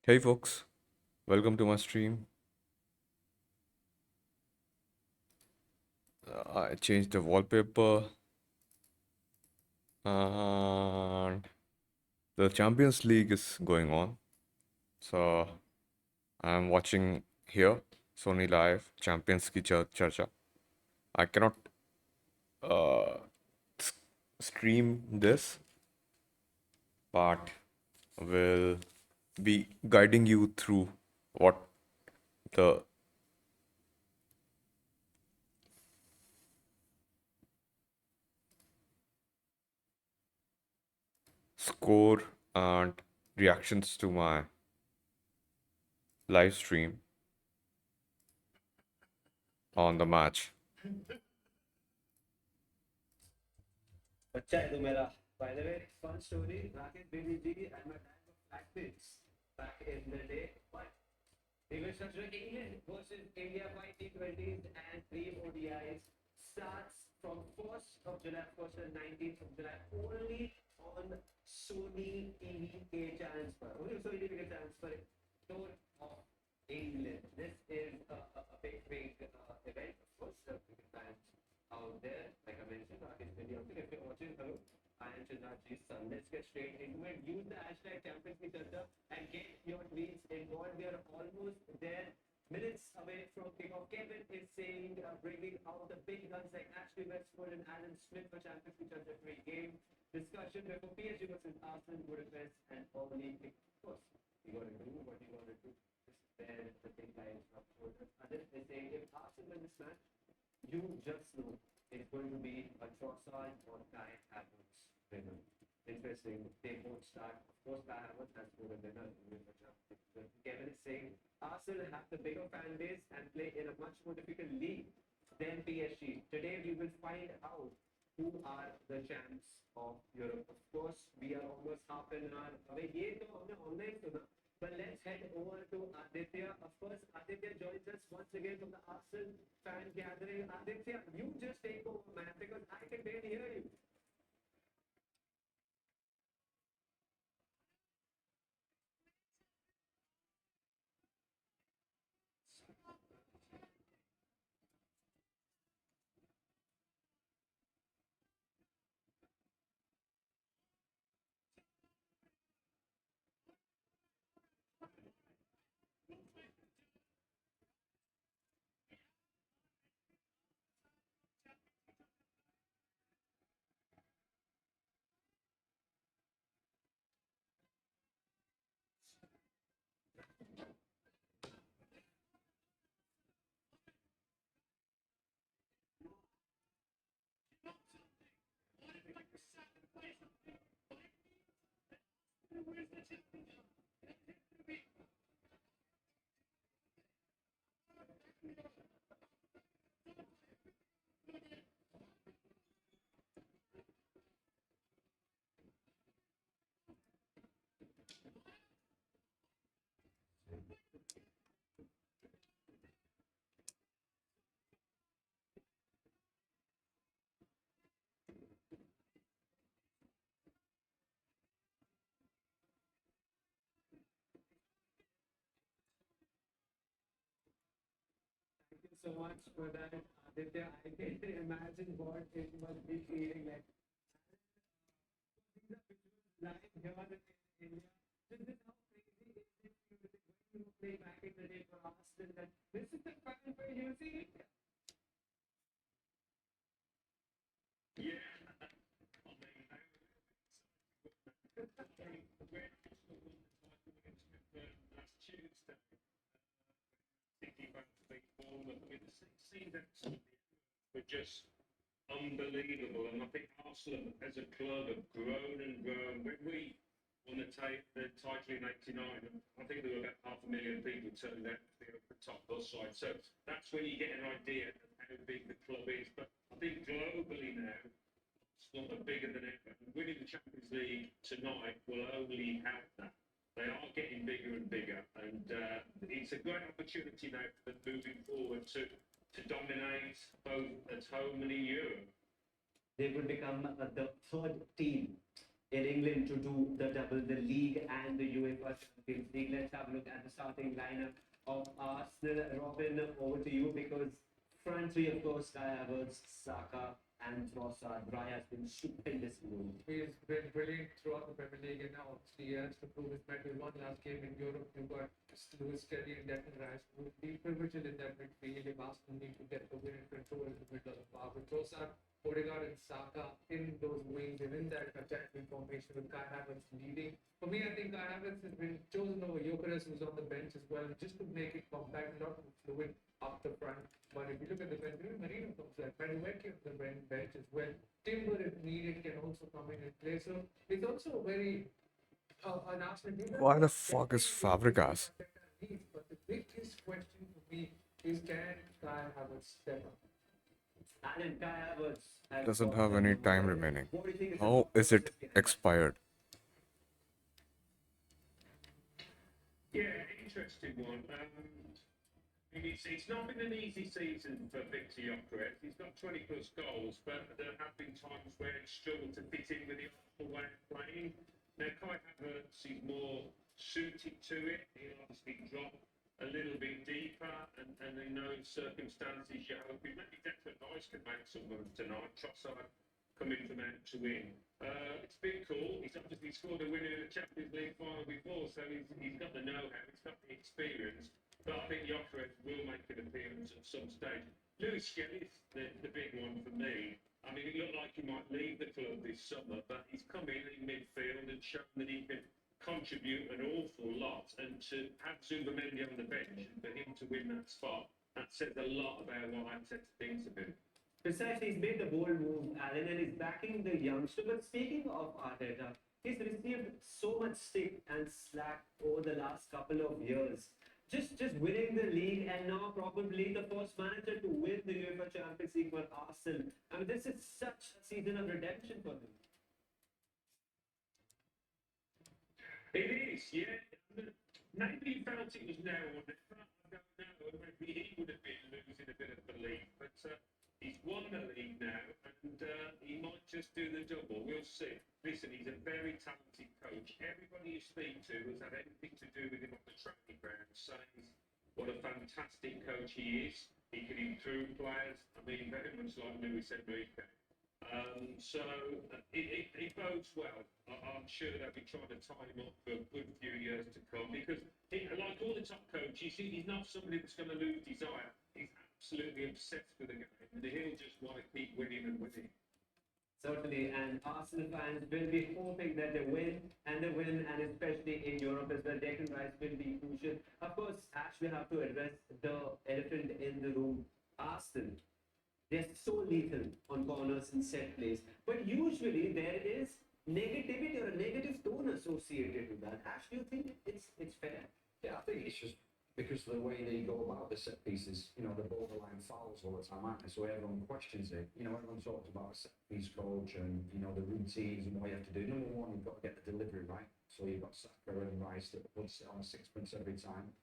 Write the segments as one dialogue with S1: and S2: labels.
S1: Hey folks, welcome to my stream. I changed the wallpaper and the Champions League is going on. So I'm watching here, Sony Live, Champions ki Charcha. I cannot uh, s- stream this, but will be guiding you through what the score and reactions to my live stream on the match.
S2: बच्चा है तो मेरा. By the way, fun story. Rakesh Baby G and my dad were flatmates back in the day. But they were such a England versus India by T20s and three ODIs starts from 1st of July, 1st and 19th of July, only on Sony TV channels पर. Only Sony TV channels पर. Tour of England. This is a big event. Of course, cricket fans out there. Like I mentioned, Rakesh Baby, if you're watching, hello. I am Chinnaji's son. Let's get straight into it. Use the hashtag Champions League Center and get your tweets involved. We are almost there. Minutes away from kickoff. Kevin is saying, bringing out the big guns like Ashley Westwood and Alan Smith for Champions League Center free game. Discussion before PSG versus Arsenal, Budapest, and early kick. Of course, you got to do what you got to do. Just there, the big guys up shoulders. Others is saying, if Arsenal win this match, you just know it's going to be a Trossard or Kai Havertz winner. Interesting. They both start. Of course, Kai Havertz has scored a winner in the championship. Kevin is saying Arsenal have the bigger fan base and play in a much more difficult league than PSG. Today we will find out who are the champs of Europe. Of course, we are almost half an hour away. ये तो हमने online सुना. But let's head over to Aditya. Of course, Aditya joins us once again from the Arsenal fan gathering. Aditya, you just take over, man, because I can barely hear you. Thank you so much for that, Aditya. I can imagine what it must be feeling like. These are visuals live here in India. This is how crazy it is when you play back in the day for Arsenal. That this is the fan for you see India.
S3: Were just unbelievable. And I think Arsenal as a club have grown and grown. When we won the title in '89, I think there were about 500,000 people turning out to be at the top bus side. So that's when you get an idea of how big the club is. But I think globally now, Arsenal are bigger than ever. Winning the Champions League tonight will only help that. They are getting bigger and bigger, and it's a great opportunity now for them moving forward to dominate both at home and in Europe.
S2: They would become the third team in England to do the double, the league and the UEFA Champions League. Let's have a look at the starting lineup of Arsenal. Robin, over to you because front three, of course, Kai Havertz, Saka, and Trossard. Bry has been stupendous in goal.
S4: He's been brilliant throughout the Premier League, and now obviously he has to prove his mettle. One last game in Europe, you got Lewis Kelly and Declan Rice who will be pivotal in that midfield if Arsenal need to get the win and control in the middle of the park. With Trossard, Odegaard and Saka in those wings and in that attacking formation with Kai Havertz leading. For me, I think Kai Havertz has been chosen over Gyökeres, who's on the bench as well, just to make it compact, not fluid up the front. But if you look at the bench, Marino comes like Madueke on the bench as well. Timber, if needed, can also come in and play. So it's also a very an Arsenal team.
S1: Why the fuck is Fabregas?
S4: But the biggest question for me is, can Kai Havertz step up?
S2: And Kai Havertz has
S1: Doesn't
S2: got
S1: have
S2: the
S1: any
S2: number.
S1: time remaining.
S2: What do you think is the
S1: How is it
S2: process behind that?
S1: expired?
S3: Yeah, interesting one. It's not been an easy season for Victor Gyökeres. He's got 20 plus goals, but there have been times where he's struggled to fit in with the Arsenal way of playing. Now, Kai Havertz is more suited to it. He'll obviously drop a little bit deeper, and in those circumstances, you hope maybe Declan Rice can make some runs tonight. Trossard coming from out to in. It's been cool. He's obviously scored a winner in the Champions League final before, so he's got the know-how, he's got the experience. But I think Gyökeres will make an appearance at some stage. Lewis Kelly is the big one for me. I mean, it looked like he might leave the club this summer, but he's come in midfield and shown that he can contribute an awful lot. And to have Zubamendi on the bench and for him to win that spot, that says a lot about what Arteta thinks of him.
S2: Precisely, he's made the bold move, Alan, and he's backing the youngster. But speaking of Arteta, he's received so much stick and slack over the last couple of years. Just winning the league and now probably the first manager to win the UEFA Champions League for Arsenal. I mean, this is such a season of redemption for him.
S3: It is, yeah. Maybe he felt it was now or never. I don't know. Maybe he would have been losing a bit of belief. But he's won the league now, and he might just do the double. We'll see. Listen, he's a very talented coach. Everybody you speak to has had anything to do with him on the training ground saying what a fantastic coach he is. He can improve players. I mean, very much like Luis Enrique. It bodes well. I'm sure they'll be trying to tie him up for a good few years to come because, like all the top coaches, he's not somebody that's going to lose desire. He's absolutely obsessed with the game, and he'll just want to keep winning and winning.
S2: Certainly, and Arsenal fans will be hoping that they win, and especially in Europe as well. Declan Rice will be crucial. Of course, Ash will have to address the elephant in the room. Arsenal, they're so lethal on corners and set plays, but usually there is negativity or a negative tone associated with that. Ash, do you think it's fair?
S5: Yeah, I think it's just because of the way they go about the set pieces, the borderline fouls all the time, aren't they? So everyone questions it. Everyone talks about a set piece coach and, the routines and what you have to do. Number one, you've got to get the delivery right. So you've got Saka and Rice that puts it on sixpence every time.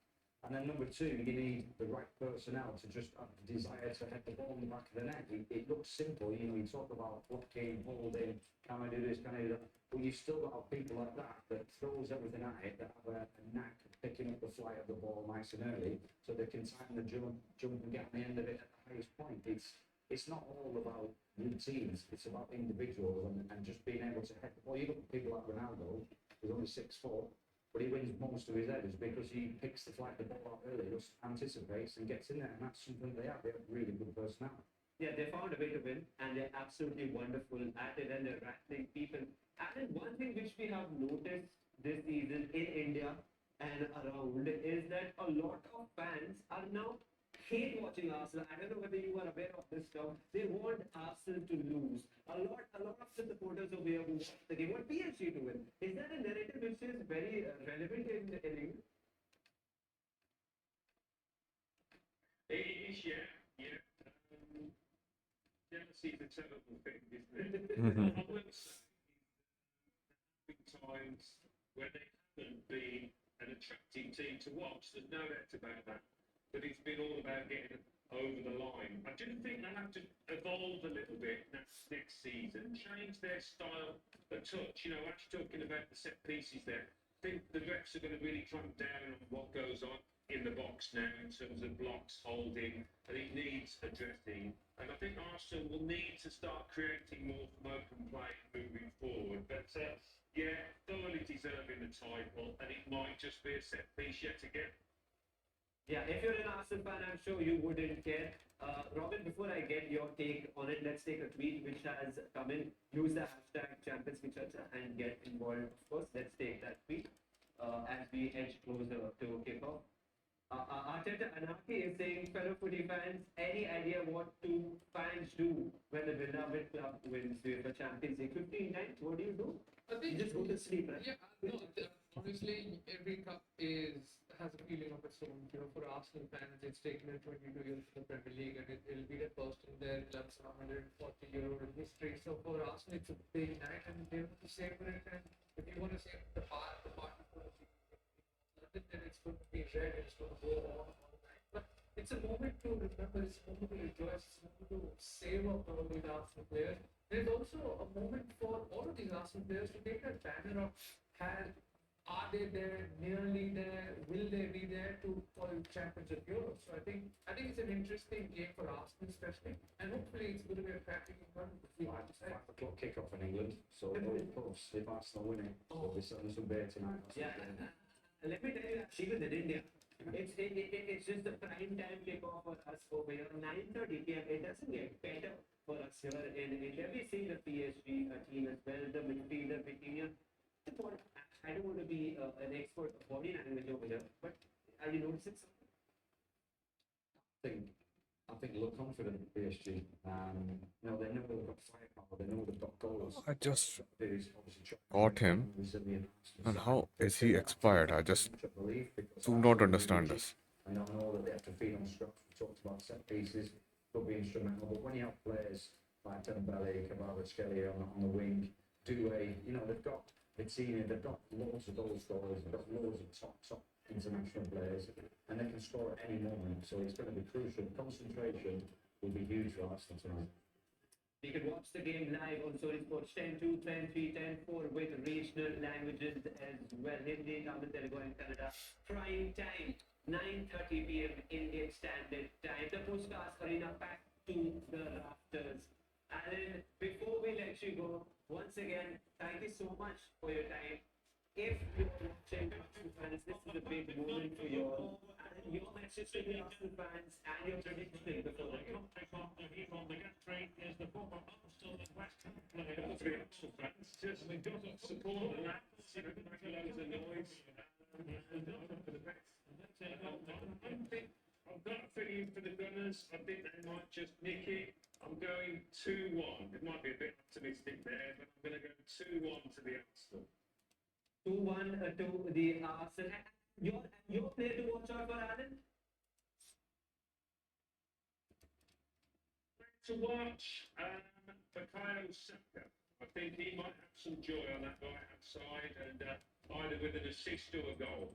S5: And then number two, you need the right personnel to just have the desire to hit the ball in the back of the net. It looks simple, you talk about blocking, holding, can I do this, can I do that? But you've still got people like that throws everything at it, that have a knack of picking up the flight of the ball nice and early, so they can time the jump and get on the end of it at the highest point. It's not all about routines, it's about individuals and just being able to hit the ball. You look at people like Ronaldo, who's only 6'4", but he wins most of his headers because he picks the flight of the ball out early, just anticipates and gets in there, and that's something they have. They have really good personnel.
S2: Yeah, they found a way to win, and they're absolutely wonderful at it, and they're rattling people. And one thing which we have noticed this season in India and around is that a lot of fans are now hate watching Arsenal. I don't know whether you are aware of this now. They want Arsenal to lose. A lot of the supporters over here who watch the game want PSG to win. Is that a narrative which is very relevant in England?
S3: It is, yeah. Jealousy is a terrible thing, isn't it? I will say, there have been times where they haven't been an attractive team to watch. There's no doubt about that. but it's been all about getting over the line. I do think they'll have to evolve a little bit next season, change their style of touch. You know, actually talking about the set pieces there. I think the refs are going to really clamp down on what goes on in the box now in terms of blocks, holding, and it needs addressing. And I think Arsenal will need to start creating more from open play moving forward. But yeah, thoroughly deserving the title, and it might just be a set piece yet again.
S2: Yeah, if you're an Arsenal fan, I'm sure you wouldn't care. Robin, before I get your take on it, let's take a tweet which has come in. Use the hashtag Champions League Chacha and get involved. Of course, let's take that tweet as we edge closer to kickoff. Arteta Anaki is saying, fellow footy fans, any idea what two fans do when the beloved club wins the Champions League 15 times? What do you do?
S4: I think
S2: You just go to sleep, right?
S4: Yeah, no, honestly, every cup has a feeling of its own. You know, for Arsenal fans, it's taken 22 years for the Premier League, and it'll be the first in their club's 140-year-old history. So for Arsenal, it's a big night, and they want to savor it. And if you want to savor the party for the London, then it's going to be red. It's going to go on all night. But it's a moment to remember. It's a moment to rejoice. It's a moment to savor for all these Arsenal players. There's also a moment for all of these Arsenal players to take that banner of are they there, nearly there, will they be there for the Champions of Europe? So I think it's an interesting game for Arsenal especially, and hopefully it's going to be a cracking one.
S5: 5 o'clock kick-off in England, so of course, if Arsenal win it, we'll be selling some beer tonight.
S2: Yeah, let me tell you, even in India, it's just the prime time kickoff for us over here, 9:30 p.m. It doesn't get better for us here in India. We see the PSG team as well, the midfielder Vitinha. I don't want to be an expert of body language over here, but are you noticing something?
S5: I think look confident PSG. You know, they know they've got firepower, they know they've got goals.
S1: I just
S5: There's obviously
S1: got him, and how is he expired? I just do not understand this.
S5: I don't know that they have to feed on scraps. We talked about set pieces, could be instrumental, but when you have players like Dembele, Kvaratskhelia on the wing, you know, they've got loads of goal scorers, they've got loads of top international players, and they can score at any moment. So it's going to be crucial. Concentration will be huge for Arsenal tonight.
S2: You can watch the game live on Sony Sports 10-2, 10-3, 10-4 with regional languages as well. Hindi, Tamil, Telugu, and Kannada. Prime time, 9:30 p.m. Indian Standard Time. The Pushkas Arena packed to the rafters. And before we let you go, once again, thank you so much for your time. If you're watching Arsenal fans, this is a big moment for you all. And your message to the Arsenal fans and your prediction before the game.
S3: Is the former Arsenal and West Ham player. Arsenal fans, just we've got to support the lads, you know, make a load of noise, and hope for the best. I've got a feeling for the Gunners. I think they might just nick it. I'm going 2-1. It might be a bit optimistic there, but I'm going to go 2-1 to the Arsenal.
S2: 2-1 to the Arsenal. Your player to watch out for, Alan?
S3: To watch Bukayo Saka. I think he might have some joy on that right-hand side, and either with an assist or a goal.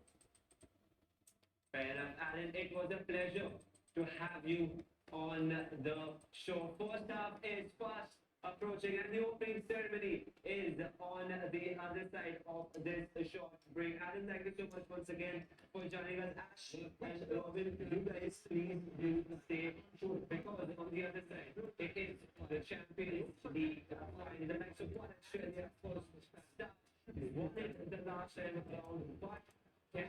S2: Fair enough, Alan. It was a pleasure to have you on the show. First half is fast approaching, and the opening ceremony is on the other side of this short break. Alan, thank you so much once again for joining us. Ash and Robin, you guys please do stay tuned, because on the other side it is the Champions League final. The match of one Australia first start won it the last time round, but can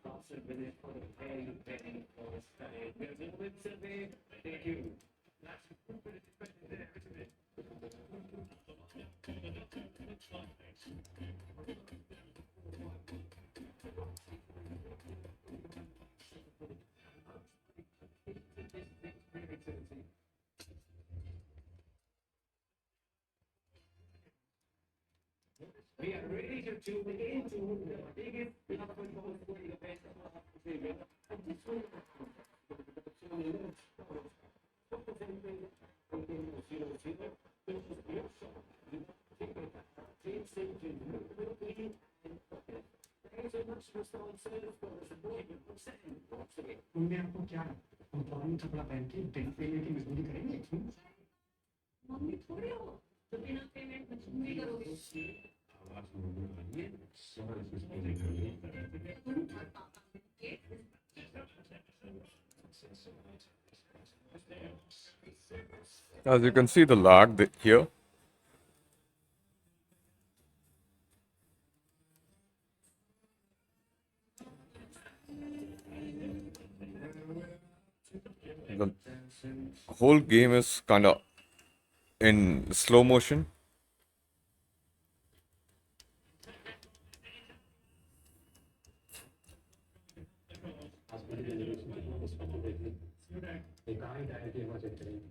S2: Arsenal win it for the very, very first time? We're moments away. Thank you. We are ready to tune into the biggest football sporting event of the season. Thank you so much for sponsors for the support.
S6: उनमें आपको क्या compound कपड़ा पहन के bill payment की मजबूरी करेंगे क्यों?
S7: मम्मी थोड़ी हो तो बिना पेमेंट मजबूरी करोगे
S1: As you can see the lag here. The whole game is kind of in slow motion.
S6: The guy that gave us a trade.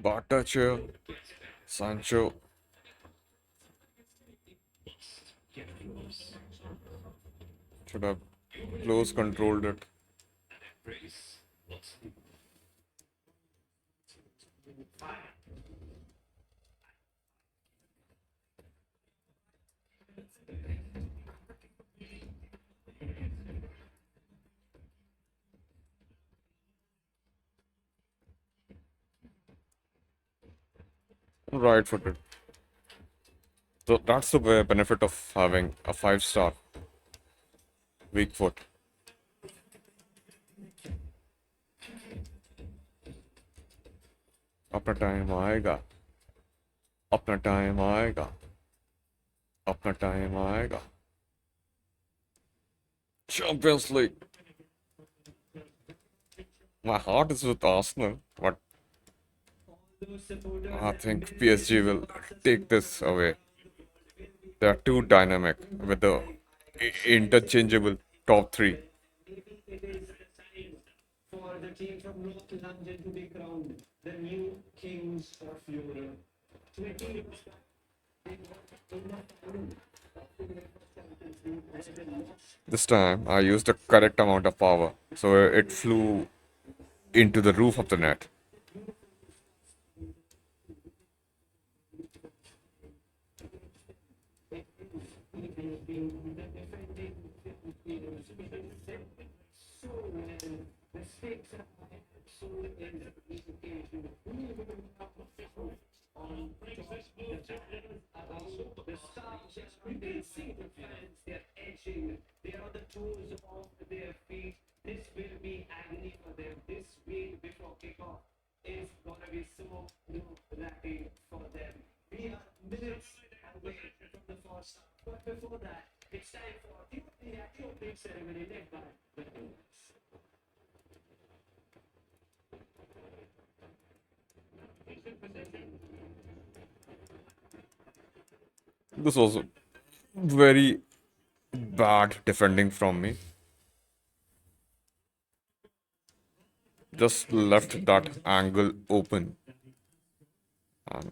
S1: Bartacho, Sancho. Should have close controlled it. Right footed. So that's the benefit of having a 5-star weak foot. अपना time आएगा अपना time आएगा अपना time आएगा Champions League. My heart is with Arsenal, but I think PSG will take this away. They are too dynamic with the interchangeable top three.
S2: Maybe it is time for the team from North London to be crowned the new kings of Europe. 20 years back, they were in the final of the UEFA Champions League and they lost.
S1: This time I used the correct amount of power, so it flew into the roof of the net.
S2: the defending, so the stakes are high, so is the implication. Who will come on top? The stars you can see the fans, they're edging, they're on the toes of their feet. This will be agony for them. This week before kickoff is gonna be so nerve-wracking for them. We are minutes away from the first half, but before that, it's time for the opening ceremony led by the Bulls.
S1: This was very bad defending from me. Just left that angle open. And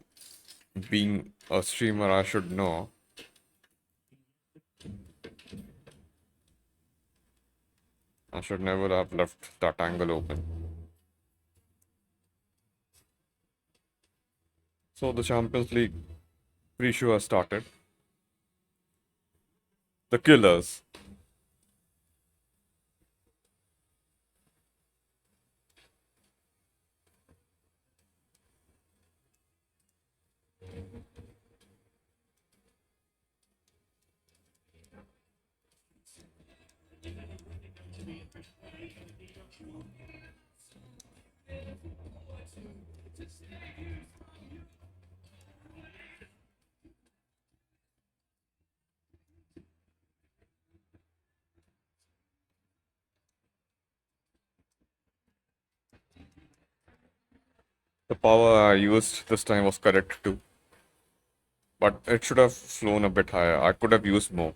S1: being a streamer, I should know. I should never have left that angle open. So the Champions League pre-show has started. The Killers. The power I used this time was correct too. But it should have flown a bit higher. I could have used more.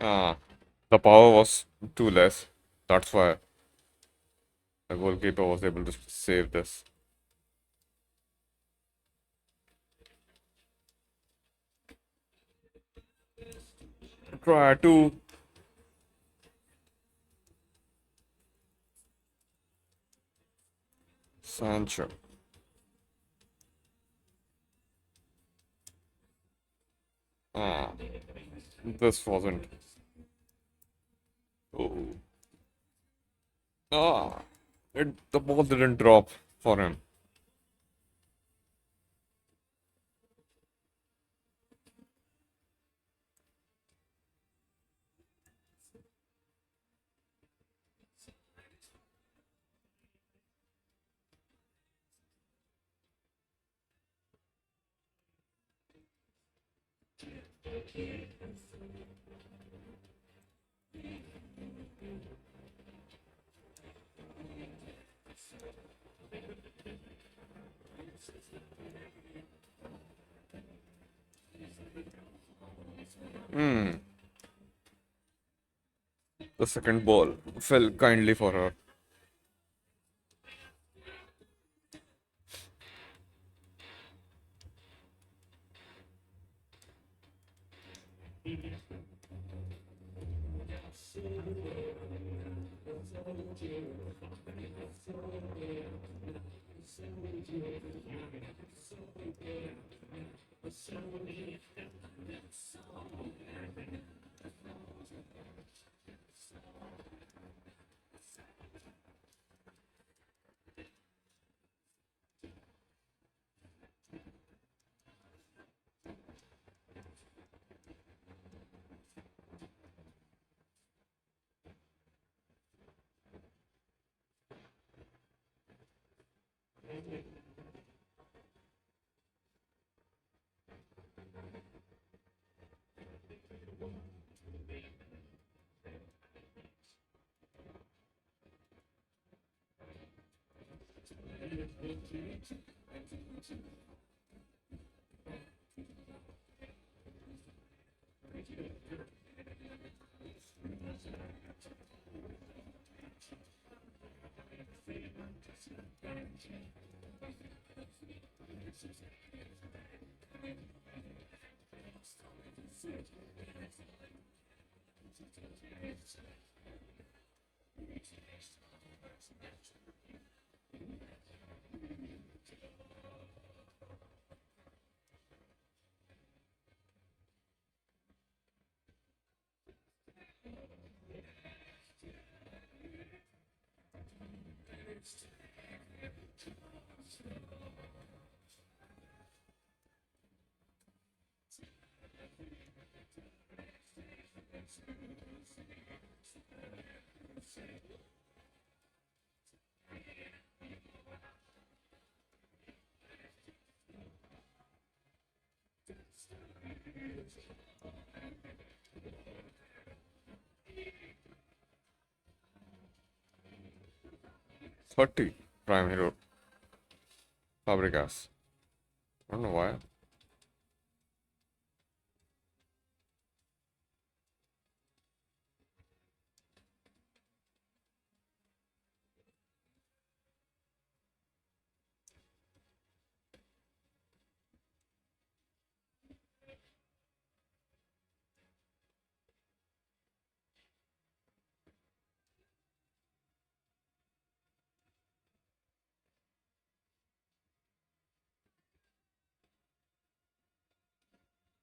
S1: Ah, the power was too less. That's why the goalkeeper was able to save this. Try to. Sancho. Ah, this wasn't. Oh. Ah, the ball didn't drop for him. Hmm. The second ball fell kindly for her. 30 Prime Hero Fabregas. I don't know why.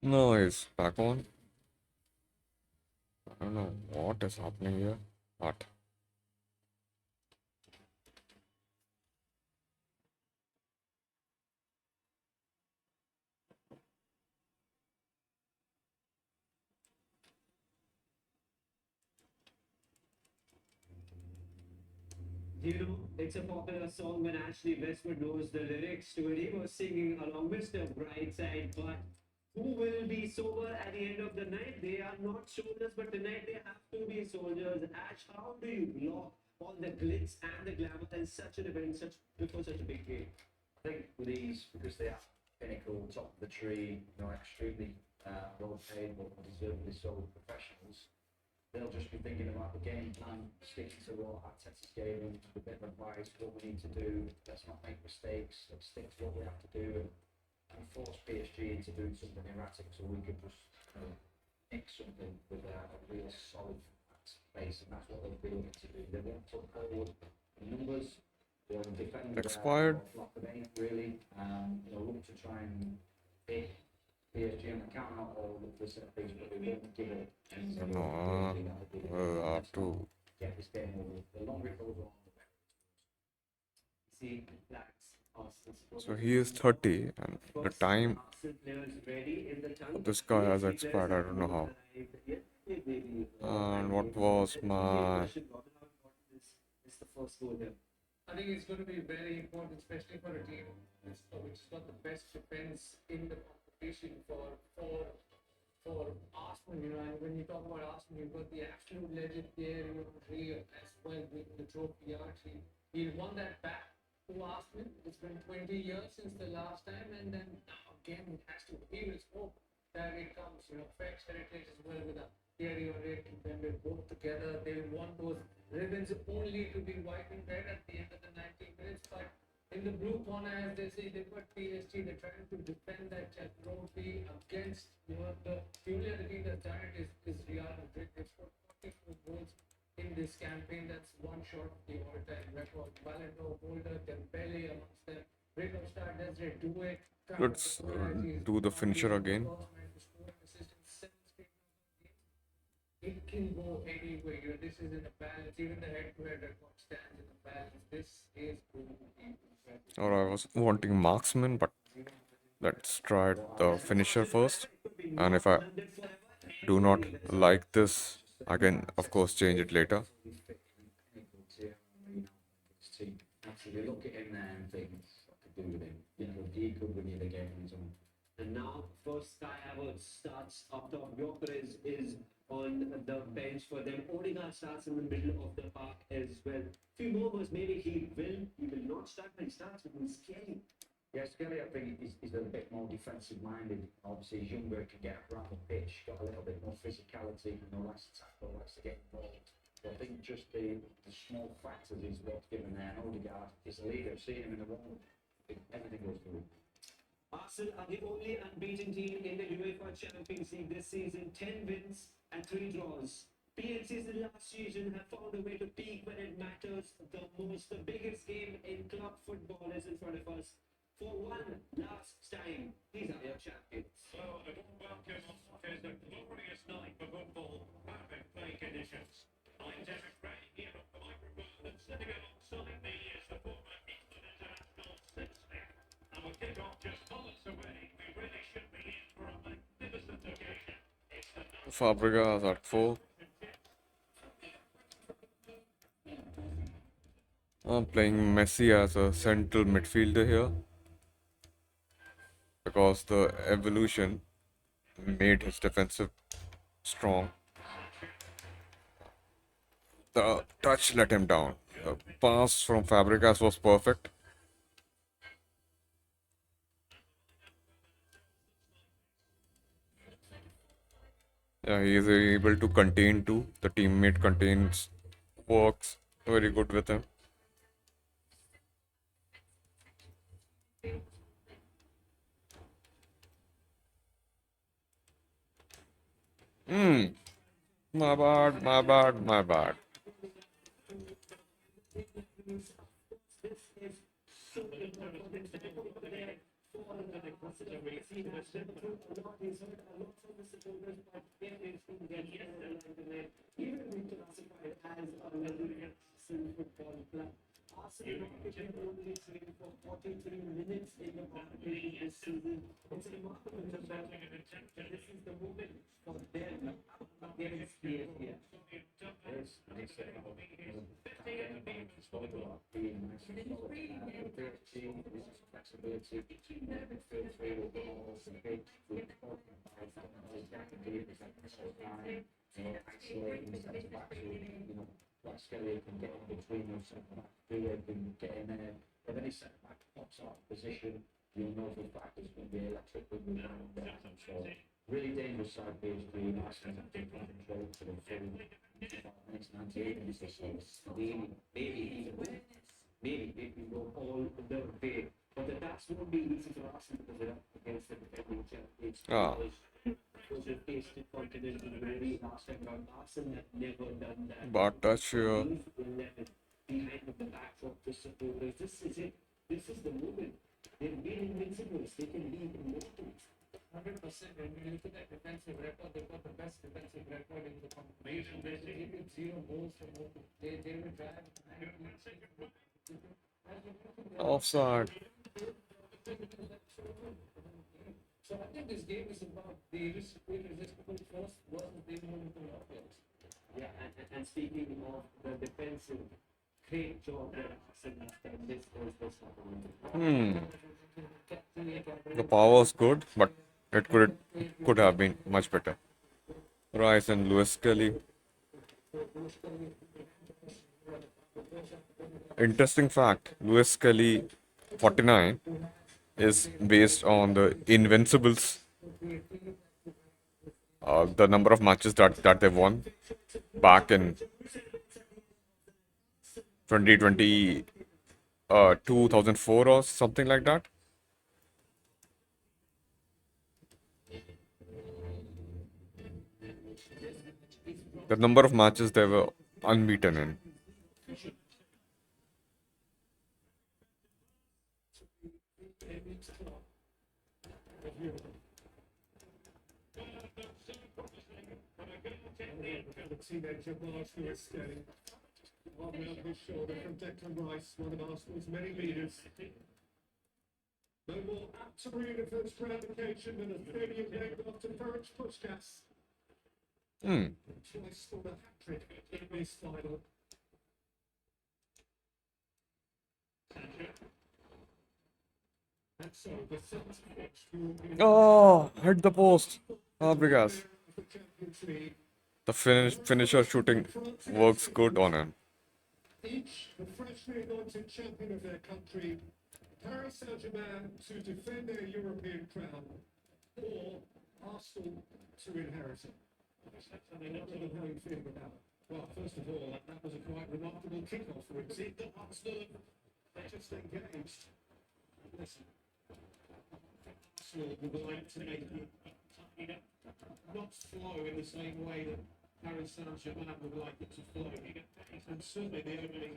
S1: No, he's back on. I don't know what is happening here. What?
S2: You know, it's a popular song when Ashley Westwood knows the lyrics to it. He was singing along Mr. Brightside, but who will be sober at the end of the night? They are not soldiers, but tonight they have to be soldiers. Ash, how do you block all the glitz and the glamour in such an event, before such a big game?
S5: I think with these, because they are pinnacle, top of the tree, you know, extremely well paid, but deservedly so professionals, they'll just be thinking about the game plan, sticking to what Arteta's game and a bit of advice, what we need to do, let's not make mistakes, let's stick to what we have to do and force PSG into doing something erratic so we can just pick something with a real solid base, and that's what they'll be looking to do. They won't put forward numbers, they'll defend
S1: Expired.
S5: block the main really, you know, look to try and hit PSG on the counter or look for set piece, but they won't give it.
S1: I don't know. We'll have to.
S5: Get this game over. The longer it goes on, the better.
S2: See, that's Arsenal's
S1: So he is 30, and the time
S2: Arsenal players ready in the tunnel.
S1: this guy has
S2: PSG
S1: expired.
S2: players
S1: I don't know how.
S2: arrived yet. Maybe,
S1: And what was my?
S2: It's the first goal here.
S4: I think it's going to be very important, especially for a team which has got the best defense in the competition for Arsenal. You know, and when you talk about Arsenal, you've got the absolute legend there, you know, Rio as well with the trophy. Actually, he won that back to Arsenal. It's been 20 years since the last time, and then now again it has to. He will hope that it comes. You know, French heritage as well with a Thierry Henry contended both together. They want those ribbons only to be white and red at the end of the 90 minutes. But in the blue corner, as they say, they've got PSG. They're trying to defend that trophy against, you know, the only other team that's done it is Real Madrid. They've scored 44 goals in this campaign. That's one short of the all-time record. Ballon d'Or holder Dembele amongst them. Rico Star Desiree Doué.
S1: Let's do the finisher again.
S4: It can go anywhere. You know, this is in a balance. Even the head-to-head record stands in a balance. This is going to be incredible.
S1: Or I was wanting marksman, but let's try the finisher first. And if I do not like this, I can of course change it later.
S5: Actually, look at him there and think, what to do with him? You know, he could win you the game on his own.
S2: And now, first Sky Havertz starts up top. Yorker is on the bench for them. Odegaard starts in the middle of the park as well. Few moments, maybe he will not start, but he starts with Skelly.
S5: Yeah, Skelly, I think, is a bit more defensive minded. Obviously, he's younger, can get around the pitch, got a little bit more physicality, likes to tackle, likes to get involved. But I think just the small factors is what's given there. And Odegaard is a leader, seeing him in the wall, everything goes through.
S2: Arsenal are the only unbeaten team in the UEFA Champions League this season. 10 wins and 3 draws. PLC's the last season have found a way to peak when it matters the most. The biggest game in club football is in front of us. For one last time, these are your champions.
S3: Well, a warm welcome to the glorious night for football. Perfect play conditions. I'm Derek Ray here at the microphone, and sitting alongside me is the former England international Sid Smith. And we'll kick off just moments away. We really should be in for a magnificent occasion. It's the
S1: Fabregas at 4. I'm playing Messi as a central midfielder here because the evolution made his defensive strong. The touch let him down. The pass from Fabregas was perfect. Yeah, he is able to contain too. The teammate contains, works very good with him. Hmm. My bad, my bad, my bad.
S2: Arsenal only trained for 43 minutes in the competition this season. It's remarkable that this is the moment for them against PSG.
S5: Skelly can get in between them, centre back, Theo can get in there. If any centre back pops out of position, you'll know for a fact it's going to be electric with the So really dangerous side PSG. Arsenal have taken control to the full next 98 minutes or so.
S2: Maybe we go all the way. But the task won't be easy for Arsenal because they're up against the defending champions.
S1: Ah,
S2: Because they've tasted continental glory last time around. Arsenal have never done that.
S1: bad touch here.
S2: Leave 11 behind the backdrop to supporters. This is it. This is the moment. They've been invincibles. They can be immortals.
S4: 100%. When you look at that defensive record, they've got the best defensive record in the competition. They give 0 goals for more. They will drive.
S1: Offside.
S4: So I think this game is about the irresistible force versus the inevitable offense.
S2: Yeah, and speaking of the defensive, great job that Arsenal has done this first half.
S1: Hmm. The power was good, but it could have been much better. Rice and Lewis Kelly. Interesting fact: Lewis Kelly, 49, is based on the Invincibles. The number of matches that they won back in 2020, 2004 or something like that. The number of matches they were unbeaten in.
S6: Teenager Marsh Lewis Skelly. Arm around his shoulder from Declan Rice, one of Arsenal's many leaders. No more apt to read a first round occasion than a stadium named after Ferenc Puskas. Twice scored a hat-trick in this final. And so the Celtics will be
S1: Oh, hit the post. Fabregas.
S6: the Champions League.
S1: The finisher shooting works good on him.
S6: Each the freshly anointed champion of their country, Paris Saint-Germain to defend their European crown, or Arsenal to inherit it. I don't know how you feel about it. Well, first of all, that was a quite remarkable kick-off for it. See, the Arsenal, they just engaged. Listen, Arsenal would like to make it not flow in the same way that Paris Saint-Germain would like it to flow. And certainly the opening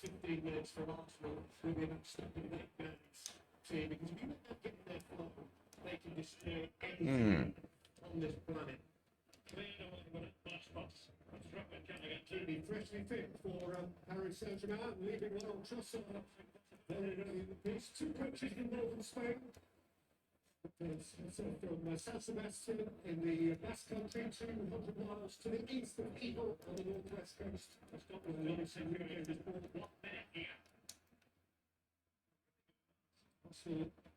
S6: 15 minutes for Arsenal will be about stopping that man's team, because if you let them get in their flow, they can destroy anything on this planet. Absolutely freshly fit for Paris Saint-Germain, leaving one on Trossard. There's two coaches in northern Spain. So from San Sebastian in the Basque Country, 200 miles to the east of Vigo on the northwest coast of Scotland. So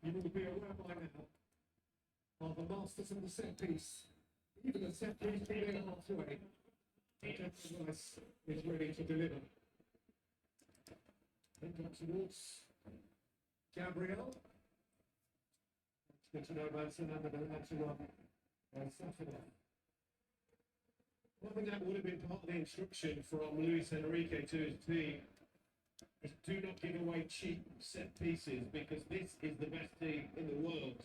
S6: you will be aware by now of the masters of the set piece. Even the set piece being halfway, Declan Rice is ready to deliver. Then up towards Gabriel. Good to know about Saturday. I think that would have been part of the instruction from Luis Enrique to his team is do not give away cheap set pieces, because this is the best team in the world.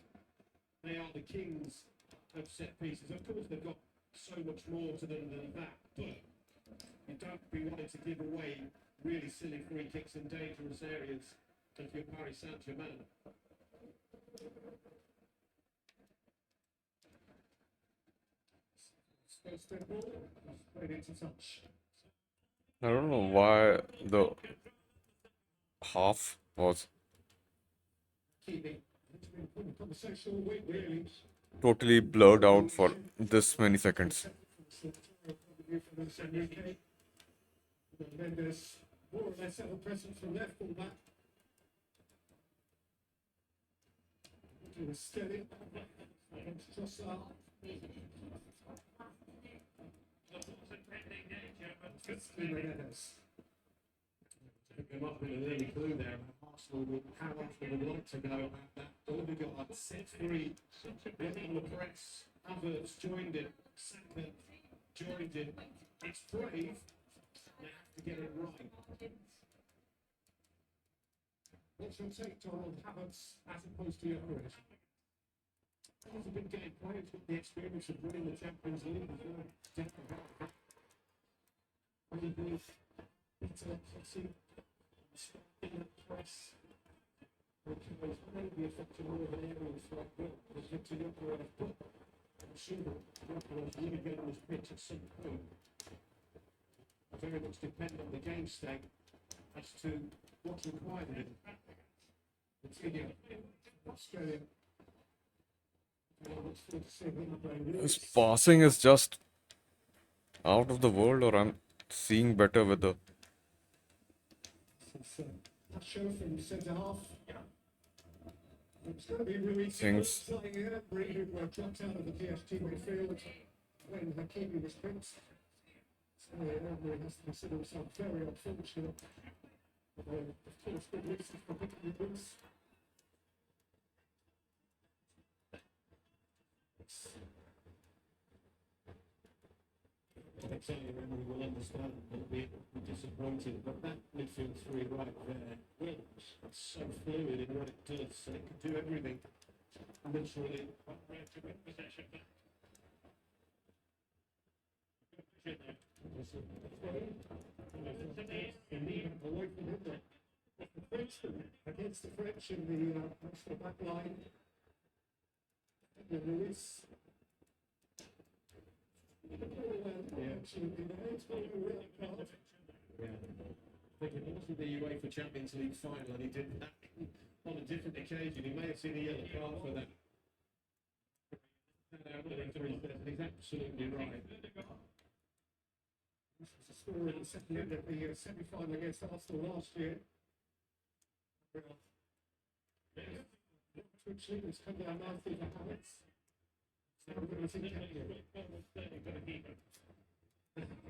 S6: They are the kings of set pieces. Of course, they've got so much more to them than that, but you don't be wanting to give away really silly free kicks in dangerous areas if you're Paris Saint-Germain. Straight into touch.
S1: I don't know why the half was
S6: Keeping. It's been a conversational week, really.
S1: totally blurred out for this many seconds.
S6: Mendes more or less have a presence from left fullback. Steady. Against Trossard. Mendes. There might have been an early clue there about Arsenal, how Arsenal would like to go about that. Odegaard set free, on the press. Havertz joined it. Saka joined it. It's brave. They have to get it right. What's your take on Havertz as opposed to Jokeris? He's a big game player. He's got the experience of winning the Champions League as well. Definitely. I think it's in the press, which was maybe affecting more of an area like that, was Victor Jokeris, but I'm sure that Jokeris really get on his pitch at some point. Very much dependent on the game state as to what's required of him. Australia.
S1: His passing is just out of the world, or I'm seeing better with the
S6: Show from centre half. It's going to be really
S1: things.
S6: playing here. Bree, who dropped out of the PSG midfield when Hakimi was picked. So everyone has to consider himself very unfortunate. Of course, good reasons for picking the boots. I tell you, when we will understand that we're disappointed, but that midfield three right there, it's so fluid in what it does, and it can do everything. Literally. Away from him, against the French in the back line. Luis. Yeah, absolutely. Yeah. I think it was the UEFA Champions League final, and he did that on a different occasion. He may have seen a yellow card for that. He's absolutely right. This was a score in the second end of the semi-final against Arsenal last year. Which has come down nicely for Havertz.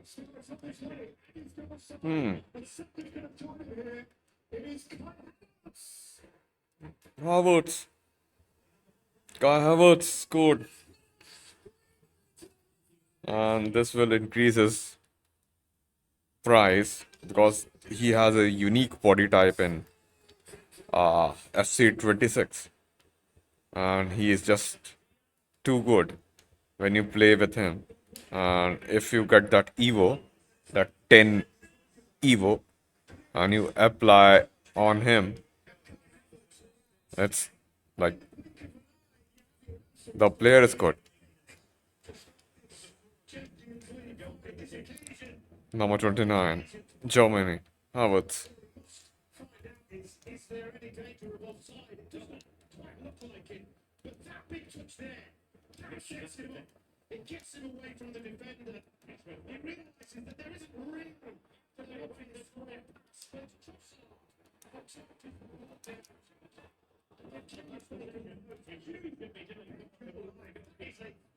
S6: Starts up his leg. He's got a side.
S1: Hmm.
S6: And somebody's going to join him here. It is Kai Havertz.
S1: Havertz. Kai Havertz scored. And this will increase his price because he has a unique body type in FC 26. And he is just too good when you play with him. And if you get that Evo, that 10 Evo, and you apply on him, it's like the player is good. Number 29, Germany, Havertz.
S6: Is there any danger of offside? It doesn't quite look like it. But that big touch there, that sets him up. It gets him away from the defender. He realises that there isn't room to open this corner. It's a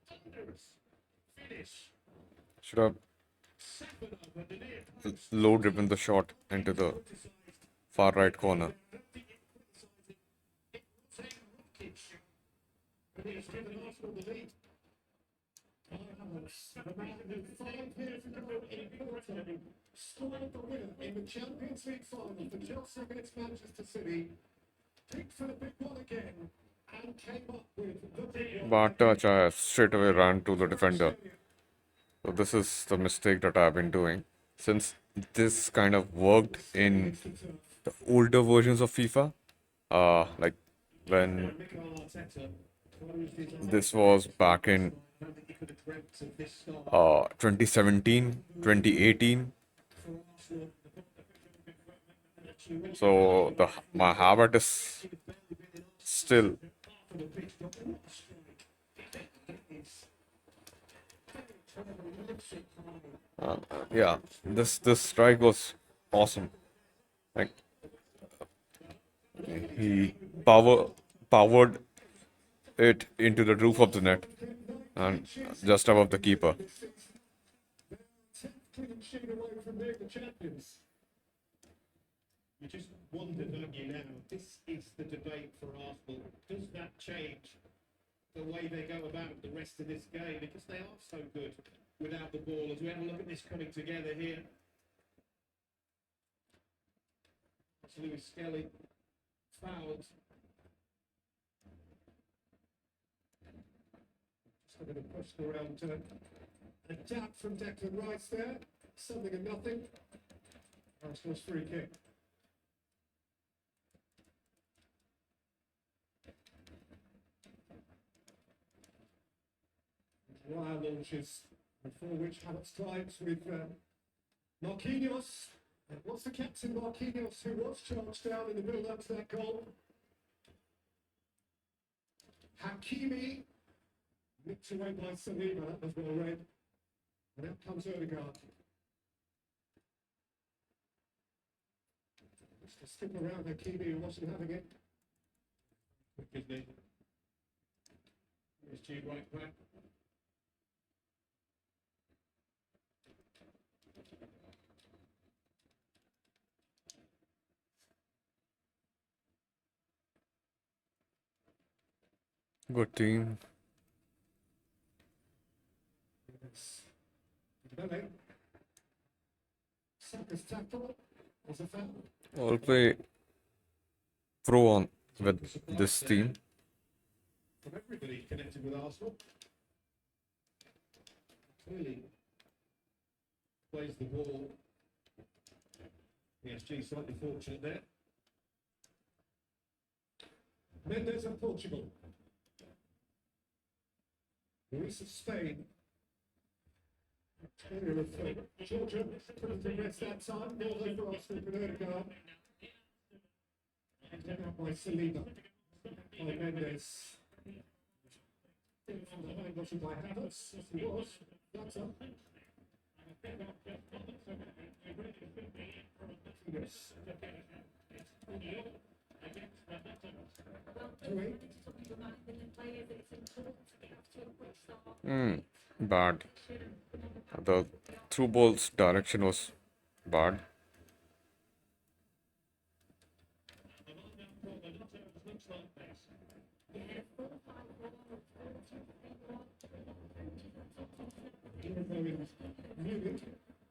S6: thunderous finish.
S1: Should have low driven the shot into the far right corner.
S6: But he has given Arsenal the lead. The man who 5 years ago in Porto scored the winner in the Champions League final for Chelsea against Manchester City, picked for the big one again, and came up with the big one.
S1: But touch, I straight away ran to the defender. So this is the mistake that I've been doing. Since this kind of worked in the older versions of FIFA, like when this was back in 2017, 2018. So my habit is still yeah. This strike was awesome. Like he powered it into the roof of the net and just above the keeper.
S6: Clean sheet away from being the champions. You just wonder, don't you, now, this is the debate for Arsenal. Does that change the way they go about the rest of this game? Because they are so good without the ball. As we have a look at this coming together here. That's Lewis Skelly fouled. Just a bit of push around a dab from Declan Rice there. Something and nothing. Arsenal's free kick. Wire launches, before which Havertz times with Marquinhos. It was the captain Marquinhos who was charged down in the build-up to that goal. Hakimi, nicked away by Saliba, that was well read. And out comes Odegaard. Just to skip around Hakimi, who wasn't having it. Quick, isn't he? Here's G right back.
S1: Good team.
S6: Yes. Belly. Saka's tackle was a foul.
S1: I'll play pro on with this team.
S6: From everybody connected with Arsenal. Clearly plays the ball. PSG slightly fortunate there. Mendes of Portugal. Luis of Spain. Taylor of Georgia put to rest that time. Ball over Arsenal with Odegaard. Taken out by Saliba. By Mendes. From the hand bottom by Havertz, as he was. That's up. Yes.
S1: Bad. The through ball's direction was bad.
S6: Munich,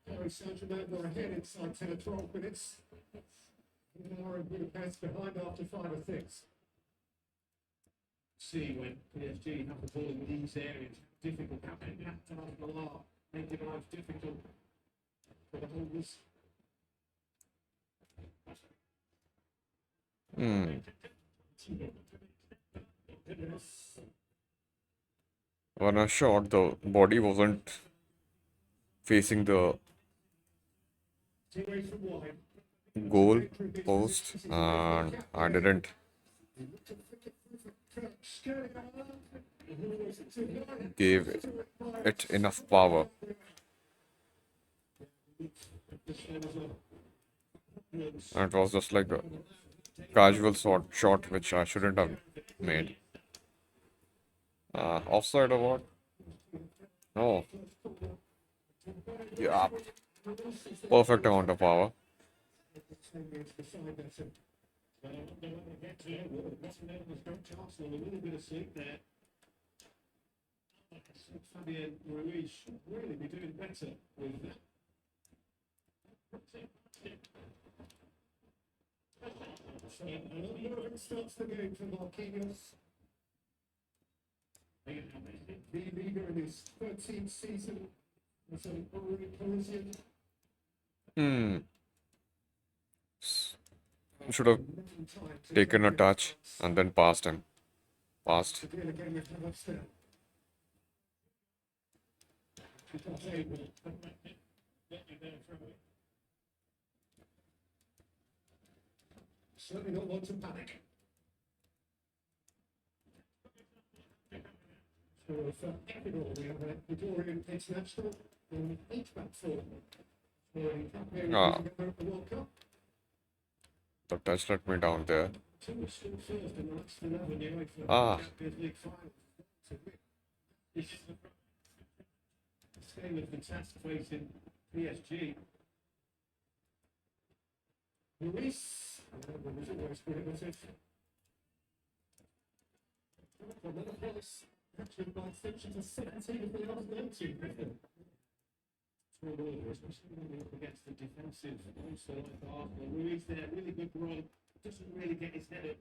S6: Paris Saint-Germain were ahead inside 10 or 12 minutes. Now in Budapest behind after 5 or 6.
S2: See when PSG have the ball in these areas, difficult happening. Make their lives difficult for the holders.
S1: When I shot, the body wasn't facing the
S6: Two ways from wide.
S1: goal post, and I didn't give it enough power. And it was just like a casual shot which I shouldn't have made. Offside or what? No. Yeah. Perfect amount of power.
S2: Arsenal a little bit of sleep there. Fabian Ruiz should really be doing better with that.
S6: So another of it starts the game for Marquinhos. The leader in his 13th season as an honorary Parisian.
S1: Should have taken a touch and then passed him. Passed.
S6: To deal again with him upstairs. Certainly not one to panic. So for Ecuador, we have an Ecuadorian international in H-back form.
S1: Ah.
S6: Together at the World Cup.
S1: The touch let me down there.
S6: Two were still first in the last 11 UEFA
S1: Ah.
S6: Champions League finals.
S2: This game has been tasked facing PSG.
S6: Luis, was always prohibitive. Another pass, actually by extension to 17 of the last 19.
S2: Small order, especially when you're up against the defensive also like Arsenal. Ruiz there, really good run. Doesn't really get his head up.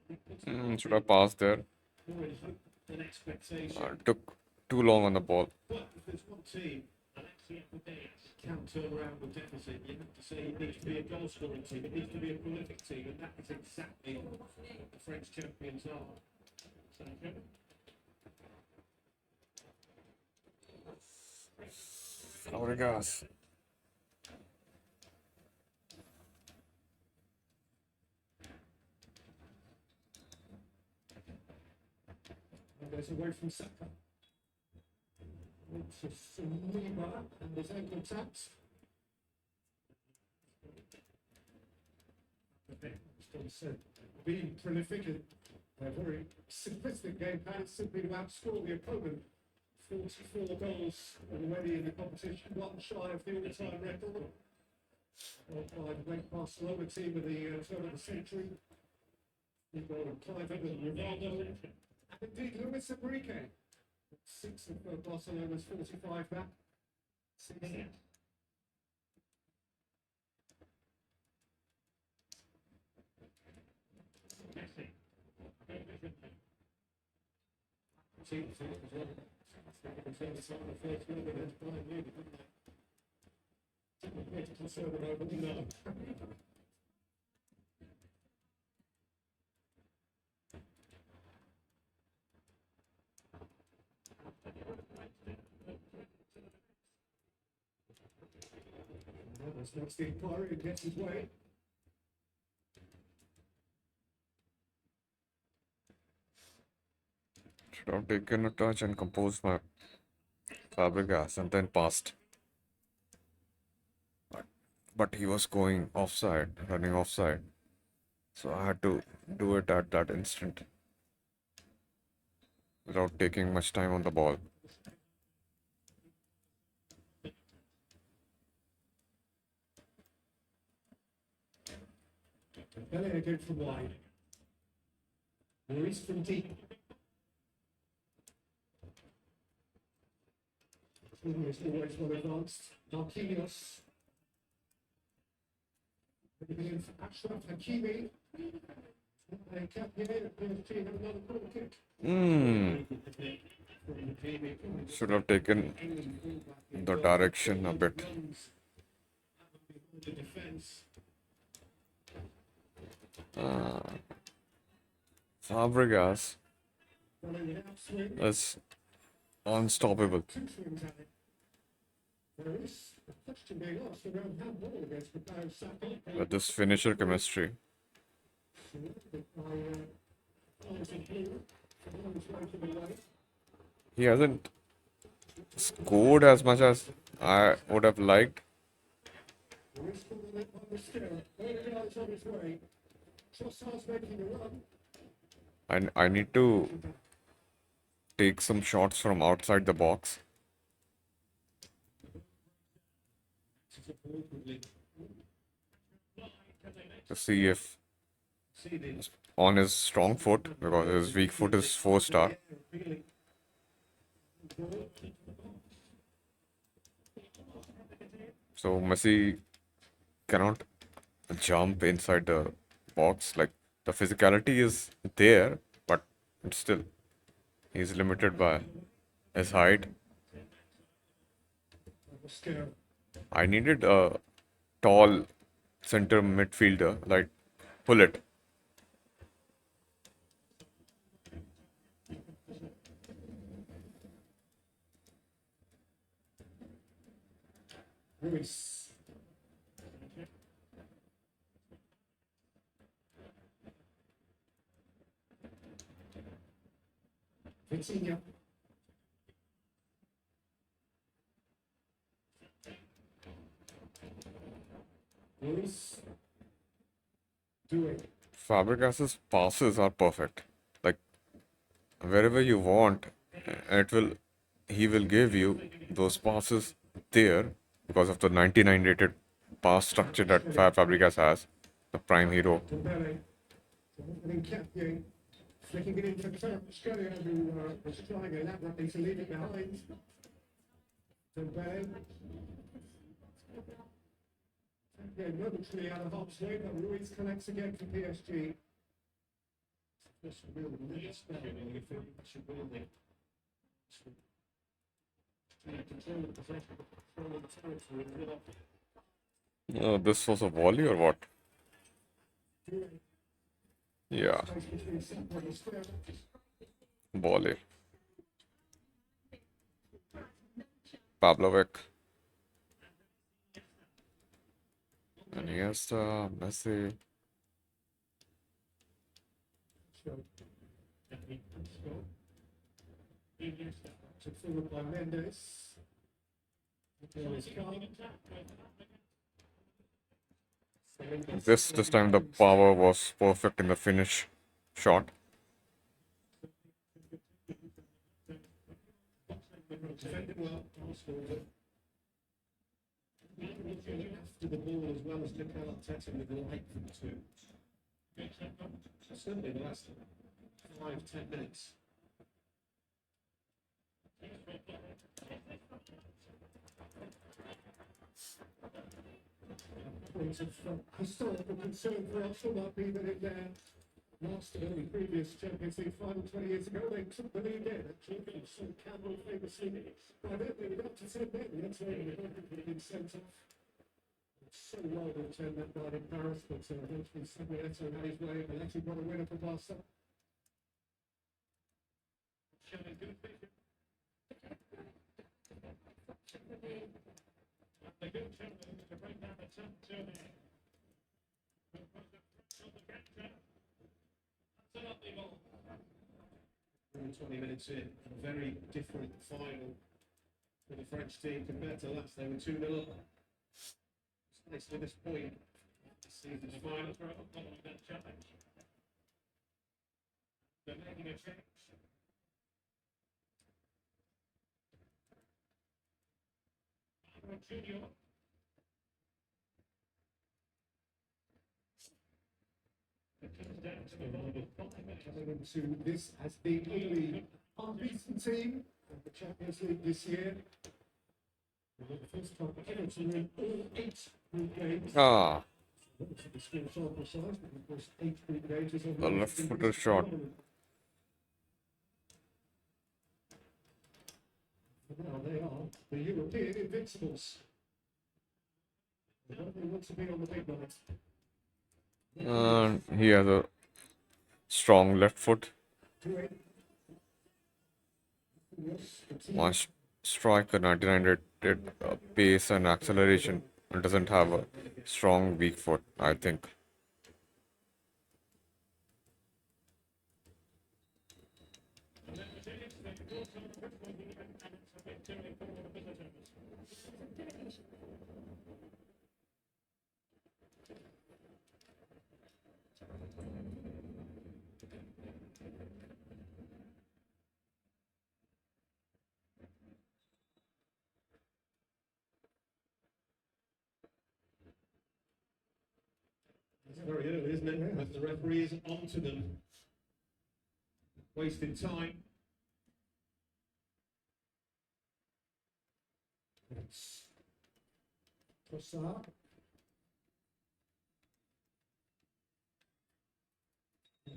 S1: Should have passed there.
S2: More in hope than expectation.
S1: Took too long on the ball.
S2: But if there's one team that actually can turn around the deficit, you have to say it needs to be a goal scoring team, it needs to be a prolific team, and that is exactly what the French champions are. So,
S1: Fabregas.
S6: And goes away from Saka. It's a Lima and his ankle taps. Still said, being prolific in a very simplistic game plan is simply to outscore the opponent. 44 goals already in the competition, one shy of the all-time record. By the great Barcelona team of the turn of the century. You've got Clive Evans, Ronaldo, and indeed Luis Enrique. 6 of Barcelona's 45 back season. That's the inquiry and gets his way.
S1: Should have taken a touch and composed my Fabregas and then passed. But he was going offside, running offside. So I had to do it at that instant without taking much time on the ball.
S6: Belly again from wide. Maurice from deep. Almost always well advanced. Marquinhos. Moving in for Ashraf Hakimi. PSG have another corner kick.
S1: Should have taken the direction a bit.
S6: The defense.
S1: Fabregas
S6: Following an outswing.
S1: is unstoppable.
S6: Two swings at it. There is a question being asked around handball against the Paris Saint-Germain.
S1: With this finisher chemistry. He hasn't scored as much as I would have liked. I need to take some shots from outside the box. To see if on his strong foot, because his weak foot is 4-star. So Messi cannot jump inside the box. Like the physicality is there, but still he's limited by his height. I needed a tall center midfielder like Pullet.
S6: Ruiz. Vitinha. Ruiz. Do it.
S1: Fabregas's passes are perfect. Like wherever you want, he will give you those passes there because of the 99 rated pass structure that Fabregas has, the prime hero.
S6: Dembele. Opening Captain. Flicking it into Australia, who was trying elaborately to leave it behind. Dembele. Again, momentarily out of harm's way, but Ruiz collects again for PSG. This will really spell when you feel that should win it. Control the possession, control the territory,
S1: This was a volley or what? Yeah,
S6: space between Sapa and Square.
S1: volley. Pavlovic. Iniesta, Messi.
S6: Took forward by Mendes.
S1: This time the power was perfect in the finish shot.
S6: Defended well, Arsenal. After the ball as well as Mikel Arteta with the light for the two. Certainly the last 5-10 minutes. Points of historical concern for Arsenal might be that in their last previous Champions League final 20 years ago, they took the lead in. Actually, so Campbell famously, by then they were up to 10 men. The next one had been sent off. So well to turn that night in Paris, but eventually Samuelito had his way and actually got a winner for Barca. Only 20 minutes in, a very different final for the French team compared to last. They were 2-0 up. It's nice at this point. The season's final. They're making a change. Junior. Coming into this as the only unbeaten team of the Champions League this year. And for the first time ever to win all 8 group games.
S1: Ah,
S6: Lots of the score sample size, but of course 8 group games is
S1: a left-footed shot.
S6: Now they are the European Invincibles. They want to be on the big night.
S1: And he has a strong left foot. My striker 99 rated pace and acceleration and doesn't have a strong weak foot, I think.
S6: It's very early, isn't it? But the referee is onto them. Wasting time. It's Trossard.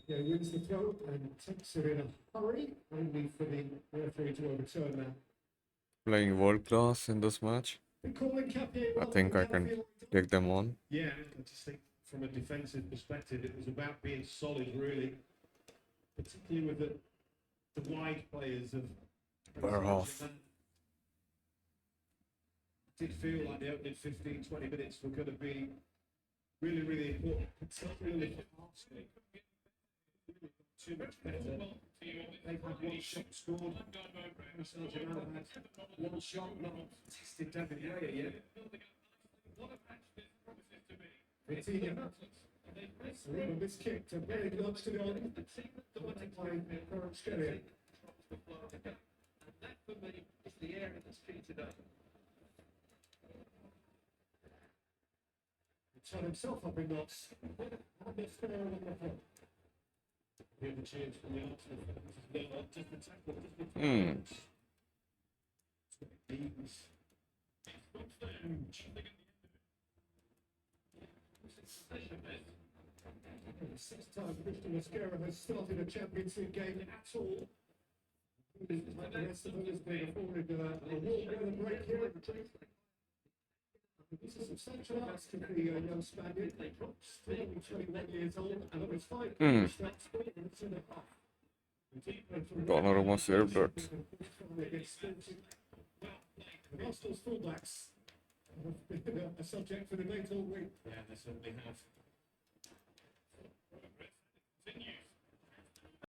S6: Yeah, wins the throw and takes it in a hurry, only for the referee to overturn that.
S1: Playing world class in this match. I think I can take them on.
S6: Yeah, I just think from a defensive perspective, it was about being solid, really, particularly with the wide players of.
S1: We're off.
S6: It did feel like the opening 15, 20 minutes were going to be really, really important, particularly for Arsenal. Too much better. They've had one shot scored. Saint-Germain have had one shot not tested David Raya yet. Vitinha. Remember this kick to very close to the on. Playing Kvaratskhelia.
S4: And that for me is the area that's treated up.
S6: Shot himself up in knots. And it's fair on the front. We have a change from the Arsenal fans. Just the tackle, just the tackle. It's the sixth time Christian Mascara has started a Champions League game at all. Like the rest of them has been afforded a warm weather break here at the tree. This is a substantial ask of the young Spaniard. Still only 21 years old, and it was 5 goals, that's 4 minutes and a half.
S1: Donnarumma saved it.
S6: Arsenal's fullbacks have been a subject for debate all week.
S5: Yeah, they certainly have.